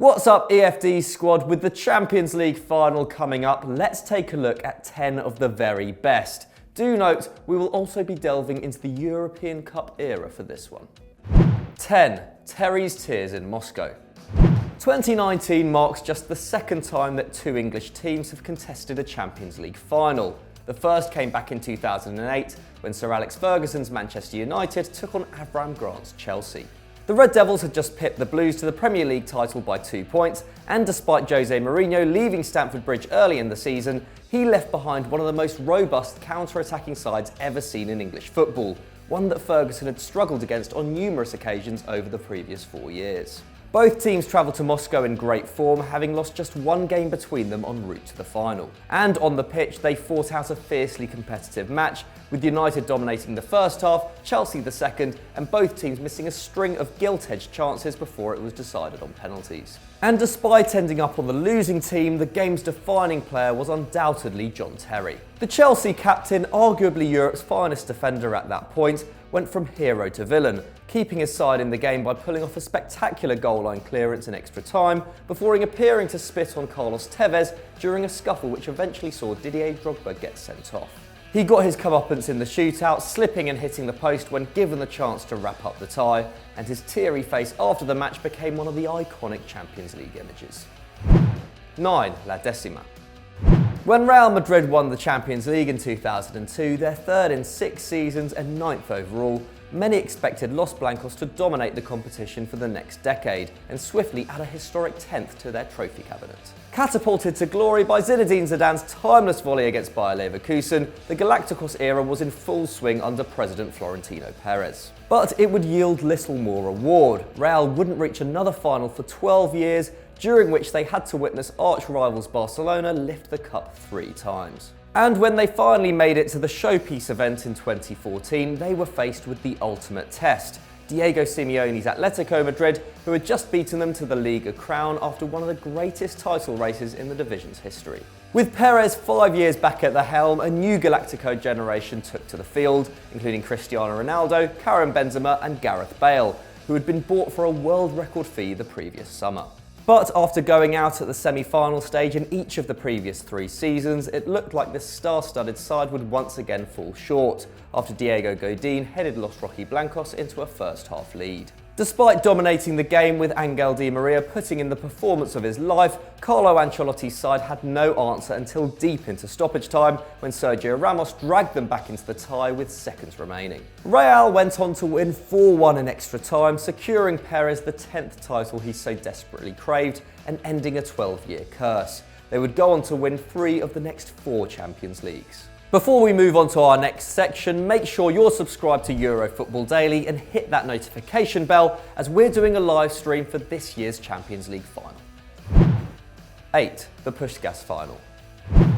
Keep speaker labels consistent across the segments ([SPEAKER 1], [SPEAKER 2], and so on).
[SPEAKER 1] What's up, EFD squad? With the Champions League final coming up, let's take a look at 10 of the very best. Do note, we will also be delving into the European Cup era for this one. 10. Terry's Tears in Moscow. 2019 marks just the second time that two English teams have contested a Champions League final. The first came back in 2008 when Sir Alex Ferguson's Manchester United took on Avram Grant's Chelsea. The Red Devils had just pipped the Blues to the Premier League title by 2 points, and despite Jose Mourinho leaving Stamford Bridge early in the season, he left behind one of the most robust counter-attacking sides ever seen in English football, one that Ferguson had struggled against on numerous occasions over the previous 4 years. Both teams travelled to Moscow in great form, having lost just one game between them en route to the final. And on the pitch, they fought out a fiercely competitive match, with United dominating the first half, Chelsea the second, and both teams missing a string of gilt-edged chances before it was decided on penalties. And despite ending up on the losing team, the game's defining player was undoubtedly John Terry. The Chelsea captain, arguably Europe's finest defender at that point, went from hero to villain, keeping his side in the game by pulling off a spectacular goal line clearance in extra time, before appearing to spit on Carlos Tevez during a scuffle which eventually saw Didier Drogba get sent off. He got his comeuppance in the shootout, slipping and hitting the post when given the chance to wrap up the tie, and his teary face after the match became one of the iconic Champions League images. 9. La Decima. When Real Madrid won the Champions League in 2002, their third in 6 seasons and 9th overall, many expected Los Blancos to dominate the competition for the next decade and swiftly add a historic 10th to their trophy cabinet. Catapulted to glory by Zinedine Zidane's timeless volley against Bayer Leverkusen, the Galacticos era was in full swing under President Florentino Perez. But it would yield little more reward. Real wouldn't reach another final for 12 years, during which they had to witness arch-rivals Barcelona lift the cup 3 times. And when they finally made it to the showpiece event in 2014, they were faced with the ultimate test. Diego Simeone's Atletico Madrid, who had just beaten them to the Liga crown after one of the greatest title races in the division's history. With Perez 5 years back at the helm, a new Galactico generation took to the field, including Cristiano Ronaldo, Karim Benzema and Gareth Bale, who had been bought for a world record fee the previous summer. But after going out at the semi-final stage in each of the previous 3 seasons, it looked like this star-studded side would once again fall short, after Diego Godin headed Los Rojiblancos into a first-half lead. Despite dominating the game with Angel Di Maria putting in the performance of his life, Carlo Ancelotti's side had no answer until deep into stoppage time, when Sergio Ramos dragged them back into the tie with seconds remaining. Real went on to win 4-1 in extra time, securing Perez the 10th title he so desperately craved and ending a 12-year curse. They would go on to win 3 of the next 4 Champions Leagues. Before we move on to our next section, make sure you're subscribed to Euro Football Daily and hit that notification bell, as we're doing a live stream for this year's Champions League final. 8. The Puskás Final.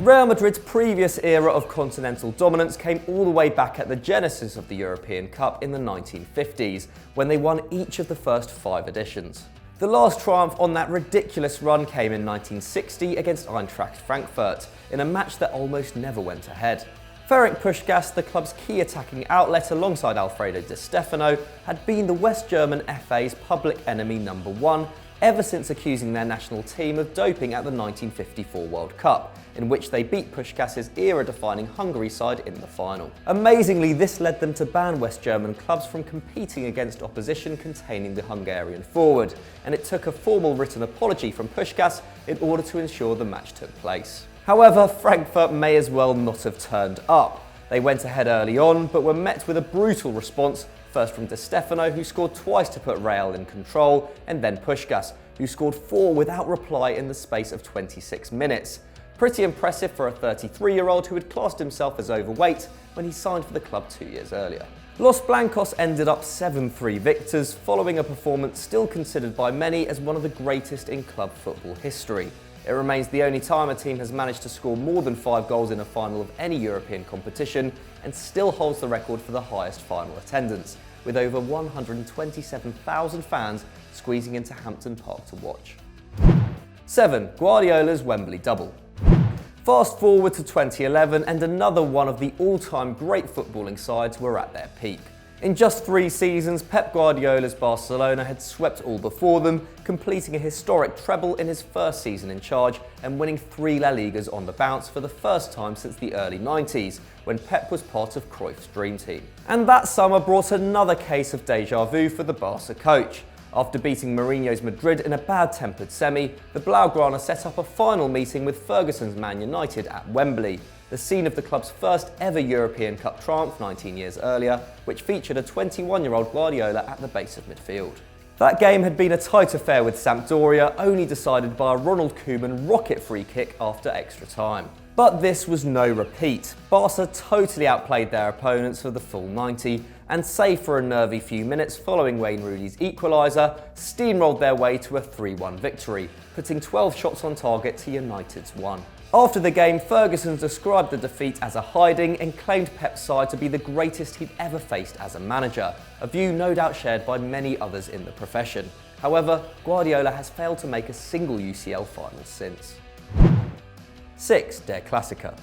[SPEAKER 1] Real Madrid's previous era of continental dominance came all the way back at the genesis of the European Cup in the 1950s, when they won each of the first 5 editions. The last triumph on that ridiculous run came in 1960 against Eintracht Frankfurt, in a match that almost never went ahead. Ferenc Puskás, the club's key attacking outlet alongside Alfredo Di Stefano, had been the West German FA's public enemy number 1 ever since accusing their national team of doping at the 1954 World Cup, in which they beat Puskás's era-defining Hungary side in the final. Amazingly, this led them to ban West German clubs from competing against opposition containing the Hungarian forward, and it took a formal written apology from Puskás in order to ensure the match took place. However, Frankfurt may as well not have turned up. They went ahead early on, but were met with a brutal response, first from Di Stefano, who scored twice to put Real in control, and then Puskás, who scored 4 without reply in the space of 26 minutes. Pretty impressive for a 33-year-old who had classed himself as overweight when he signed for the club 2 years earlier. Los Blancos ended up 7-3 victors, following a performance still considered by many as one of the greatest in club football history. It remains the only time a team has managed to score more than 5 goals in a final of any European competition, and still holds the record for the highest final attendance, with over 127,000 fans squeezing into Hampton Park to watch. 7. Guardiola's Wembley double. Fast forward to 2011 and another one of the all-time great footballing sides were at their peak. In just 3 seasons, Pep Guardiola's Barcelona had swept all before them, completing a historic treble in his first season in charge and winning 3 La Ligas on the bounce for the first time since the early 90s, when Pep was part of Cruyff's dream team. And that summer brought another case of déjà vu for the Barca coach. After beating Mourinho's Madrid in a bad-tempered semi, the Blaugrana set up a final meeting with Ferguson's Man United at Wembley, the scene of the club's first ever European Cup triumph 19 years earlier, which featured a 21-year-old Guardiola at the base of midfield. That game had been a tight affair with Sampdoria, only decided by a Ronald Koeman rocket free kick after extra time. But this was no repeat. Barca totally outplayed their opponents for the full 90, and save for a nervy few minutes following Wayne Rooney's equaliser, steamrolled their way to a 3-1 victory, putting 12 shots on target to United's 1. After the game, Ferguson described the defeat as a hiding and claimed Pep's side to be the greatest he'd ever faced as a manager, a view no doubt shared by many others in the profession. However, Guardiola has failed to make a single UCL final since. 6. Der Klassiker.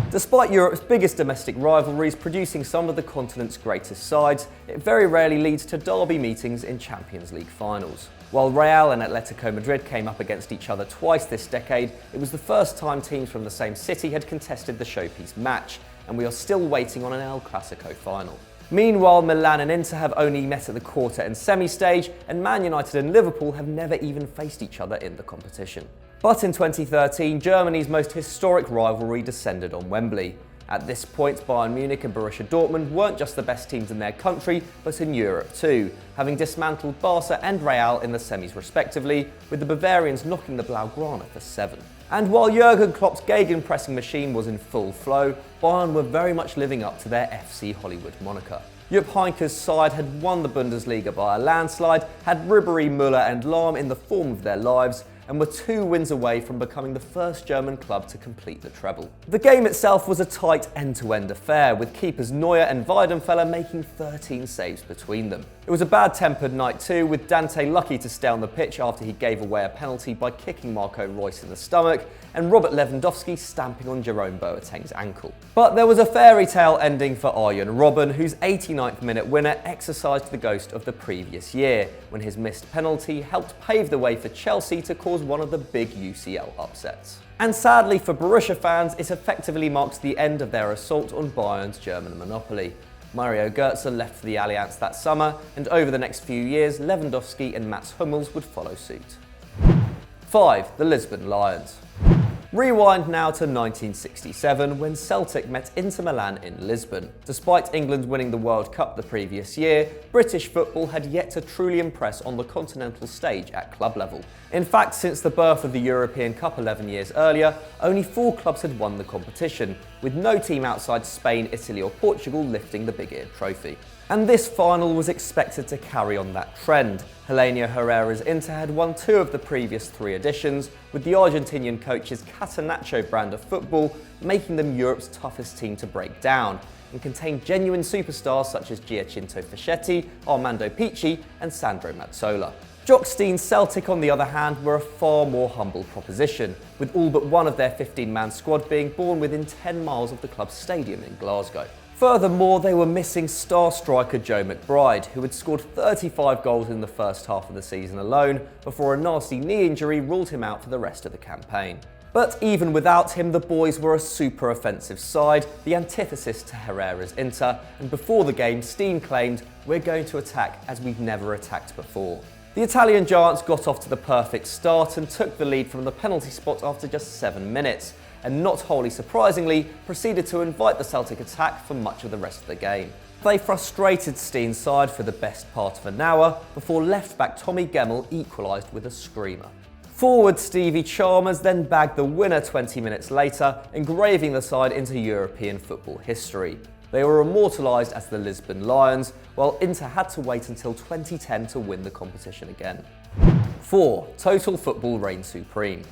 [SPEAKER 1] Despite Europe's biggest domestic rivalries producing some of the continent's greatest sides, it very rarely leads to derby meetings in Champions League finals. While Real and Atletico Madrid came up against each other twice this decade, it was the first time teams from the same city had contested the showpiece match, and we are still waiting on an El Clasico final. Meanwhile, Milan and Inter have only met at the quarter and semi-stage, and Man United and Liverpool have never even faced each other in the competition. But in 2013, Germany's most historic rivalry descended on Wembley. At this point, Bayern Munich and Borussia Dortmund weren't just the best teams in their country, but in Europe too, having dismantled Barca and Real in the semis respectively, with the Bavarians knocking the Blaugrana for 7. And while Jurgen Klopp's gegenpressing machine was in full flow, Bayern were very much living up to their FC Hollywood moniker. Jupp Heynckes' side had won the Bundesliga by a landslide, had Ribéry, Müller and Lahm in the form of their lives, and were 2 wins away from becoming the first German club to complete the treble. The game itself was a tight end-to-end affair, with keepers Neuer and Weidenfeller making 13 saves between them. It was a bad-tempered night too, with Dante lucky to stay on the pitch after he gave away a penalty by kicking Marco Reus in the stomach, and Robert Lewandowski stamping on Jerome Boateng's ankle. But there was a fairy tale ending for Arjen Robben, whose 89th minute winner exorcised the ghost of the previous year, when his missed penalty helped pave the way for Chelsea to cause one of the big UCL upsets. And sadly for Borussia fans, it effectively marks the end of their assault on Bayern's German monopoly. Mario Götze left for the Allianz that summer, and over the next few years, Lewandowski and Mats Hummels would follow suit. 5. The Lisbon Lions. Rewind now to 1967, when Celtic met Inter Milan in Lisbon. Despite England winning the World Cup the previous year, British football had yet to truly impress on the continental stage at club level. In fact, since the birth of the European Cup 11 years earlier, only 4 clubs had won the competition, with no team outside Spain, Italy or Portugal lifting the big-eared trophy. And this final was expected to carry on that trend. Helenio Herrera's Inter had won 2 of the previous 3 editions, with the Argentinian coach's Catenaccio brand of football making them Europe's toughest team to break down, and contained genuine superstars such as Giacinto Fischetti, Armando Picci and Sandro Mazzola. Jock Stein's Celtic, on the other hand, were a far more humble proposition, with all but one of their 15-man squad being born within 10 miles of the club's stadium in Glasgow. Furthermore, they were missing star striker Joe McBride, who had scored 35 goals in the first half of the season alone, before a nasty knee injury ruled him out for the rest of the campaign. But even without him, the boys were a super offensive side, the antithesis to Herrera's Inter, and before the game, Stein claimed, "We're going to attack as we've never attacked before." The Italian giants got off to the perfect start and took the lead from the penalty spot after just 7 minutes, and not wholly surprisingly, proceeded to invite the Celtic attack for much of the rest of the game. They frustrated Stein's side for the best part of an hour, before left-back Tommy Gemmell equalised with a screamer. Forward Stevie Chalmers then bagged the winner 20 minutes later, engraving the side into European football history. They were immortalised as the Lisbon Lions, while Inter had to wait until 2010 to win the competition again. 4. Total football reigned supreme.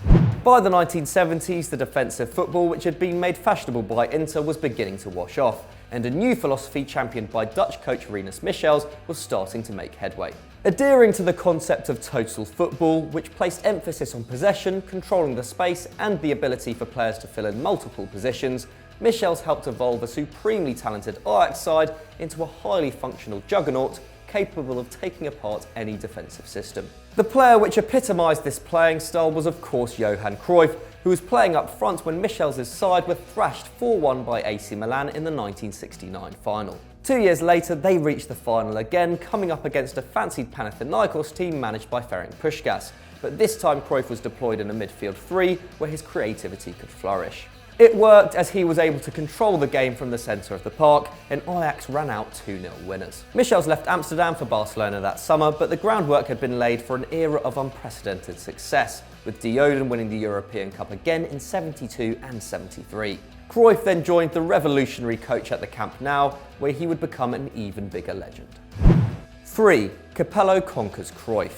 [SPEAKER 1] By the 1970s, the defensive football, which had been made fashionable by Inter, was beginning to wash off, and a new philosophy championed by Dutch coach Rinus Michels was starting to make headway. Adhering to the concept of total football, which placed emphasis on possession, controlling the space, and the ability for players to fill in multiple positions, Michels helped evolve a supremely talented Ajax side into a highly functional juggernaut capable of taking apart any defensive system. The player which epitomised this playing style was of course Johan Cruyff, who was playing up front when Michels' side were thrashed 4-1 by AC Milan in the 1969 final. 2 years later, they reached the final again, coming up against a fancied Panathinaikos team managed by Ferenc Puskás, but this time Cruyff was deployed in a midfield three where his creativity could flourish. It worked as he was able to control the game from the centre of the park, and Ajax ran out 2-0 winners. Michels left Amsterdam for Barcelona that summer, but the groundwork had been laid for an era of unprecedented success, with Dioden winning the European Cup again in 72 and 73. Cruyff then joined the revolutionary coach at the Camp Nou, where he would become an even bigger legend. 3. Capello conquers Cruyff.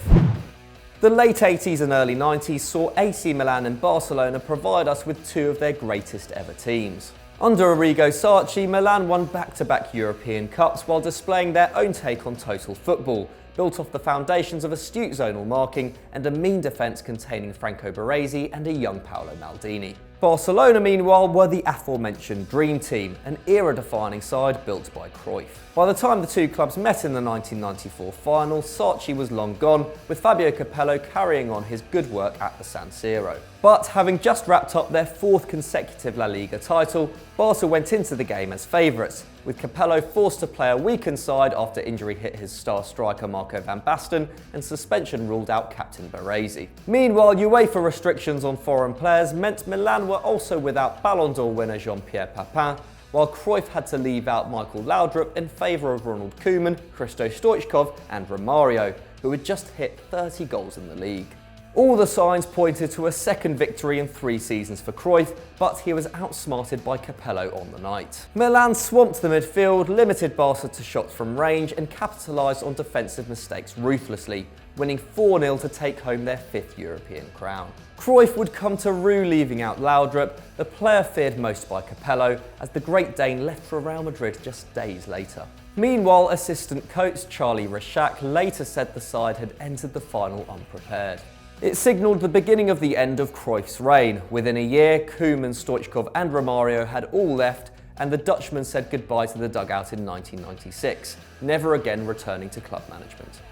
[SPEAKER 1] The late 80s and early 90s saw AC Milan and Barcelona provide us with two of their greatest ever teams. Under Arrigo Sacchi, Milan won back-to-back European Cups while displaying their own take on total football, built off the foundations of astute zonal marking and a mean defence containing Franco Baresi and a young Paolo Maldini. Barcelona, meanwhile, were the aforementioned Dream Team, an era-defining side built by Cruyff. By the time the two clubs met in the 1994 final, Sacchi was long gone, with Fabio Capello carrying on his good work at the San Siro. But having just wrapped up their fourth consecutive La Liga title, Barca went into the game as favourites, with Capello forced to play a weakened side after injury hit his star striker Marco van Basten and suspension ruled out captain Baresi. Meanwhile, UEFA restrictions on foreign players meant Milan were also without Ballon d'Or winner Jean-Pierre Papin, while Cruyff had to leave out Michael Laudrup in favour of Ronald Koeman, Hristo Stoichkov and Romario, who had just hit 30 goals in the league. All the signs pointed to a second victory in 3 seasons for Cruyff, but he was outsmarted by Capello on the night. Milan swamped the midfield, limited Barca to shots from range and capitalised on defensive mistakes ruthlessly, winning 4-0 to take home their 5th European crown. Cruyff would come to rue leaving out Laudrup, the player feared most by Capello, as the Great Dane left for Real Madrid just days later. Meanwhile, assistant coach Charlie Reshak later said the side had entered the final unprepared. It signalled the beginning of the end of Cruyff's reign. Within a year, Koeman, Stoichkov and Romario had all left, and the Dutchman said goodbye to the dugout in 1996, never again returning to club management.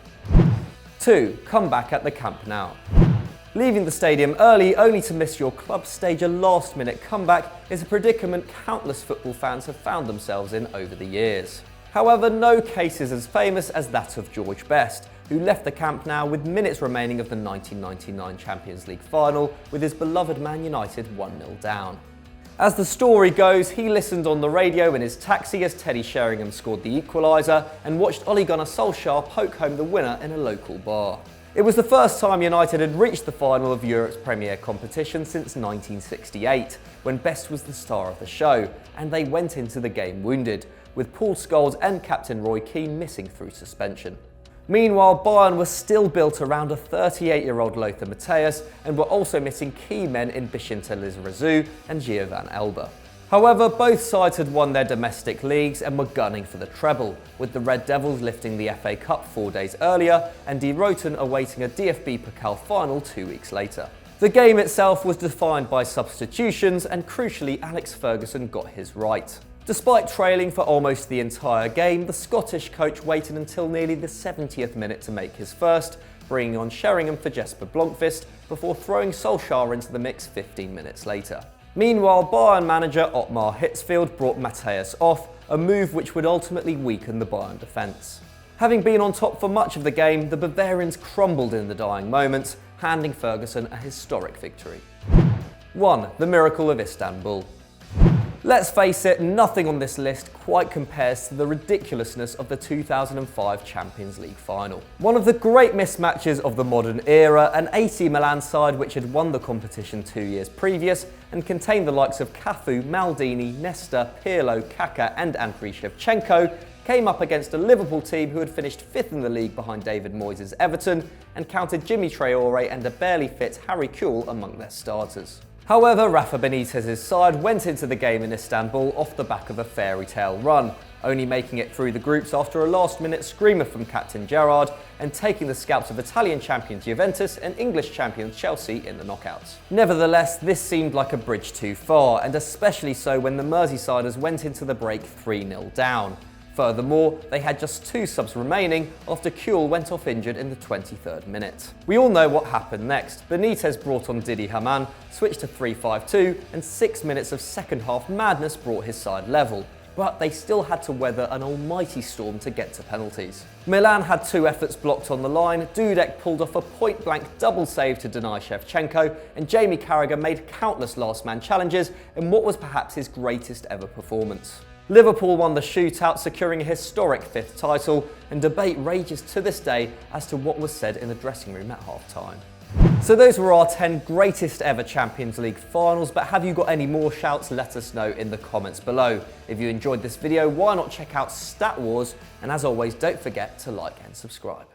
[SPEAKER 1] 2. Comeback at the Camp Nou. Leaving the stadium early only to miss your club stage a last-minute comeback is a predicament countless football fans have found themselves in over the years. However, no case is as famous as that of George Best, who left the Camp Nou with minutes remaining of the 1999 Champions League final with his beloved Man United 1-0 down. As the story goes, he listened on the radio in his taxi as Teddy Sheringham scored the equaliser and watched Ole Gunnar Solskjaer poke home the winner in a local bar. It was the first time United had reached the final of Europe's premier competition since 1968, when Best was the star of the show, and they went into the game wounded, with Paul Scholes and captain Roy Keane missing through suspension. Meanwhile, Bayern was still built around a 38-year-old Lothar Matthäus and were also missing key men in Bishinta Lizarazu and Giovan Elba. However, both sides had won their domestic leagues and were gunning for the treble, with the Red Devils lifting the FA Cup 4 days earlier and De Roten awaiting a DFB Pokal final 2 weeks later. The game itself was defined by substitutions, and crucially Alex Ferguson got his right. Despite trailing for almost the entire game, the Scottish coach waited until nearly the 70th minute to make his first, bringing on Sheringham for Jesper Blomqvist before throwing Solskjaer into the mix 15 minutes later. Meanwhile, Bayern manager Ottmar Hitzfeld brought Matthäus off, a move which would ultimately weaken the Bayern defence. Having been on top for much of the game, the Bavarians crumbled in the dying moments, handing Ferguson a historic victory. 1. The Miracle of Istanbul. Let's face it, nothing on this list quite compares to the ridiculousness of the 2005 Champions League final. One of the great mismatches of the modern era, an AC Milan side which had won the competition 2 years previous and contained the likes of Cafu, Maldini, Nesta, Pirlo, Kaká and Andriy Shevchenko, came up against a Liverpool team who had finished 5th in the league behind David Moyes' Everton and counted Jimmy Traore and a barely fit Harry Kewell among their starters. However, Rafa Benitez's side went into the game in Istanbul off the back of a fairy tale run, only making it through the groups after a last-minute screamer from captain Gerrard and taking the scalps of Italian champions Juventus and English champions Chelsea in the knockouts. Nevertheless, this seemed like a bridge too far, and especially so when the Merseysiders went into the break 3-0 down. Furthermore, they had just 2 subs remaining after Kuhl went off injured in the 23rd minute. We all know what happened next. Benitez brought on Didi Hamann, switched to 3-5-2, and 6 minutes of second-half madness brought his side level. But they still had to weather an almighty storm to get to penalties. Milan had 2 efforts blocked on the line, Dudek pulled off a point-blank double save to deny Shevchenko, and Jamie Carragher made countless last-man challenges in what was perhaps his greatest ever performance. Liverpool won the shootout, securing a historic 5th title, and debate rages to this day as to what was said in the dressing room at half-time. So those were our 10 greatest ever Champions League finals, but have you got any more shouts? Let us know in the comments below. If you enjoyed this video, why not check out Stat Wars, and as always, don't forget to like and subscribe.